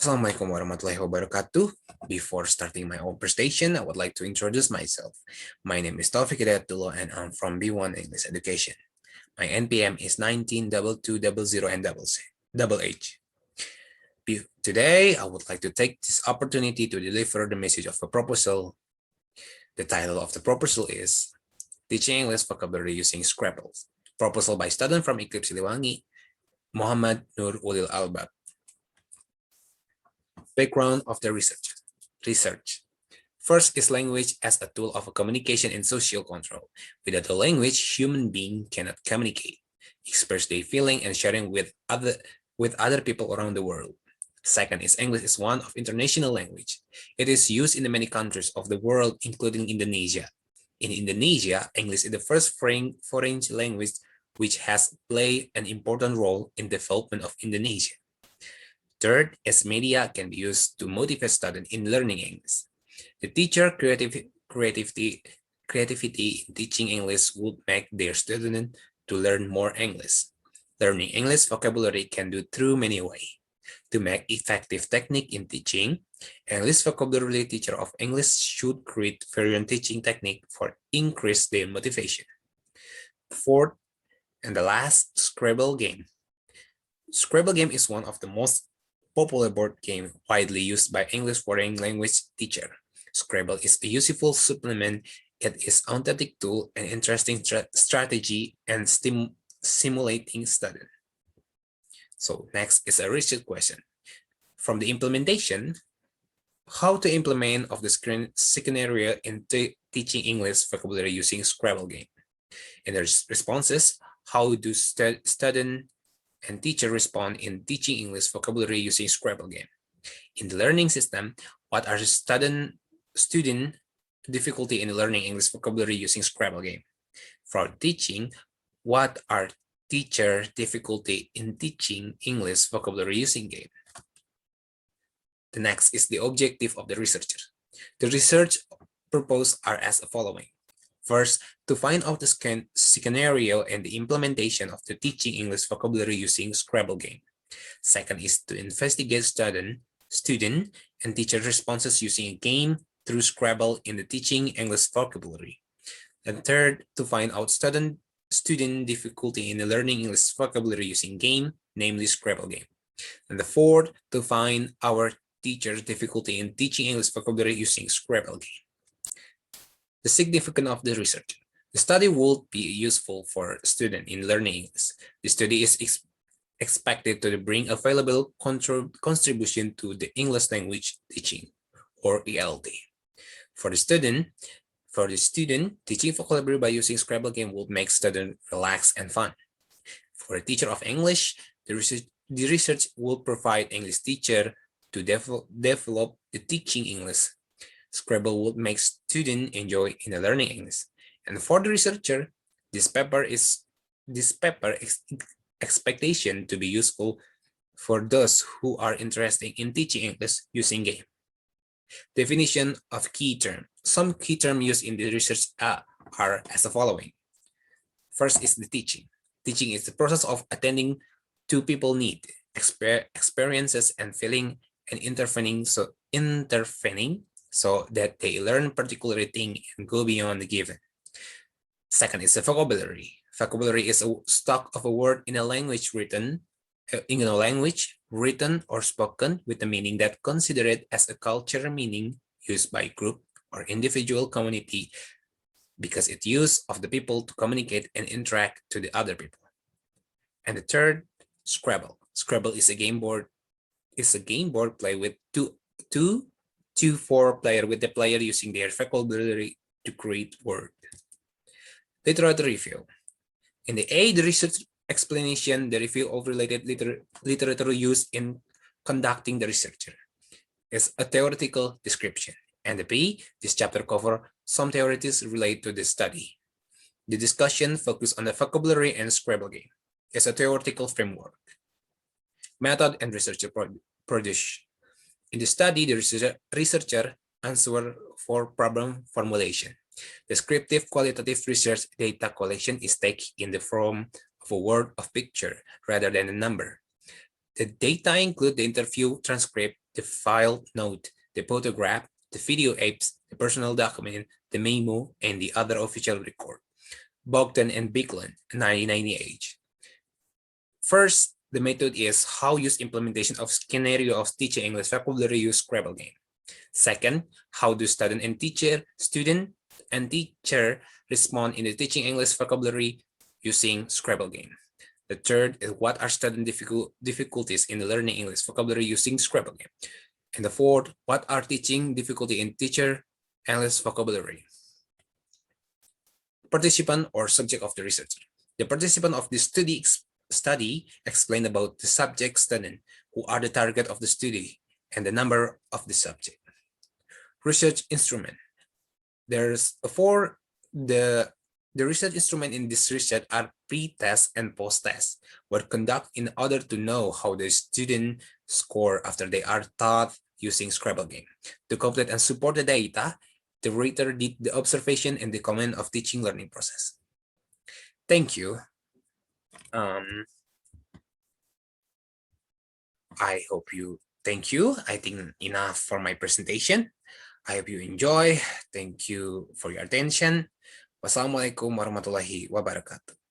Assalamualaikum warahmatullahi wabarakatuh. Before starting my own presentation, I would like to introduce myself. My name is Taufik Hidayatullah and I'm from B1 English Education. My NPM is 192200 and double H. Today, I would like to take this opportunity to deliver the message of a proposal. The title of the proposal is Teaching English Vocabulary Using Scrabble. Proposal by student from Eclipse Siliwangi, Muhammad Nur Ulil Albab. Background of the research. First is language as a tool of communication and social control. Without a language, human beings cannot communicate, express their feeling, and sharing with other people around the world. Second is English is one of international language. It is used in many countries of the world, including Indonesia. In Indonesia, English is the first foreign language which has played an important role in the development of Indonesia. Third, as media can be used to motivate students in learning English. The teacher creativity in teaching English would make their students to learn more English. Learning English vocabulary can do through many ways. To make effective technique in teaching, English vocabulary teacher of English should create variant teaching technique for increase their motivation. Fourth, and the last, Scrabble game. Scrabble game is one of the most popular board game widely used by English foreign language teacher. Scrabble is a useful supplement. It is an authentic tool and interesting strategy and simulating study. So next is a research question. From the implementation, how to implement of the scenario in teaching English vocabulary using Scrabble game. And the responses, how do student and teacher respond in teaching English vocabulary using Scrabble game. In the learning system, what are student difficulty in learning English vocabulary using Scrabble game? For teaching, what are teacher difficulty in teaching English vocabulary using game? The next is the objective of the researcher. The research purpose are as following. First, to find out the scenario and the implementation of the teaching English vocabulary using Scrabble game. Second is to investigate student and teacher responses using a game through Scrabble in the teaching English vocabulary. And third, to find out student difficulty in learning English vocabulary using game, namely Scrabble game. And the fourth, to find our teacher's difficulty in teaching English vocabulary using Scrabble game. The significance of the research. The study will be useful for students in learning English. The study is expected to bring a valuable contribution to the English language teaching, or ELT. For the student, teaching vocabulary by using Scrabble game will make students relax and fun. For a teacher of English, the research will provide English teacher to develop the teaching English. Scrabble would make students enjoy in learning English. And for the researcher, this paper expectation to be useful for those who are interested in teaching English using game. Definition of key term. Some key terms used in the research are as the following. First is the teaching. Teaching is the process of attending to people's needs, experiences, and feeling, and intervening so that they learn particular thing and go beyond the given. Second is the vocabulary. Vocabulary is a stock of a word in a language written or spoken with a meaning that considered as a cultural meaning used by group or individual community because it's use of the people to communicate and interact to the other people. And the third, Scrabble. Scrabble is a game board. Play with two to four players with the player using their vocabulary to create word. Literature review. In the A, the research explanation, the review of related literature used in conducting the research is a theoretical description. And the B, this chapter covers some theories related to the study. The discussion focuses on the vocabulary and Scrabble game. It's a theoretical framework. Method and researcher produce. In the study, the researcher answers for problem formulation. Descriptive qualitative research data collection is taken in the form of a word or picture rather than a number. The data include the interview transcript, the file note, the photograph, the video apes, the personal document, the memo, and the other official record. Bogdan and Bigland, 1998. First, the method is how use implementation of scenario of teaching English vocabulary use Scrabble game. Second, how do student and teacher respond in the teaching English vocabulary using Scrabble game. The third is what are student difficulties in learning English vocabulary using Scrabble game. And the fourth, what are teaching difficulty in teacher English vocabulary. Participant or subject of the research. The participant of the study explained about the subject student, who are the target of the study, and the number of the subject. Research instrument. There's the research instrument in this research are pre-test and post-test, were conducted in order to know how the student score after they are taught using Scrabble game. To complete and support the data, the writer did the observation and the comment of teaching learning process. Thank you. Thank you. I think enough for my presentation. I hope you enjoy. Thank you for your attention. Wassalamualaikum warahmatullahi wabarakatuh.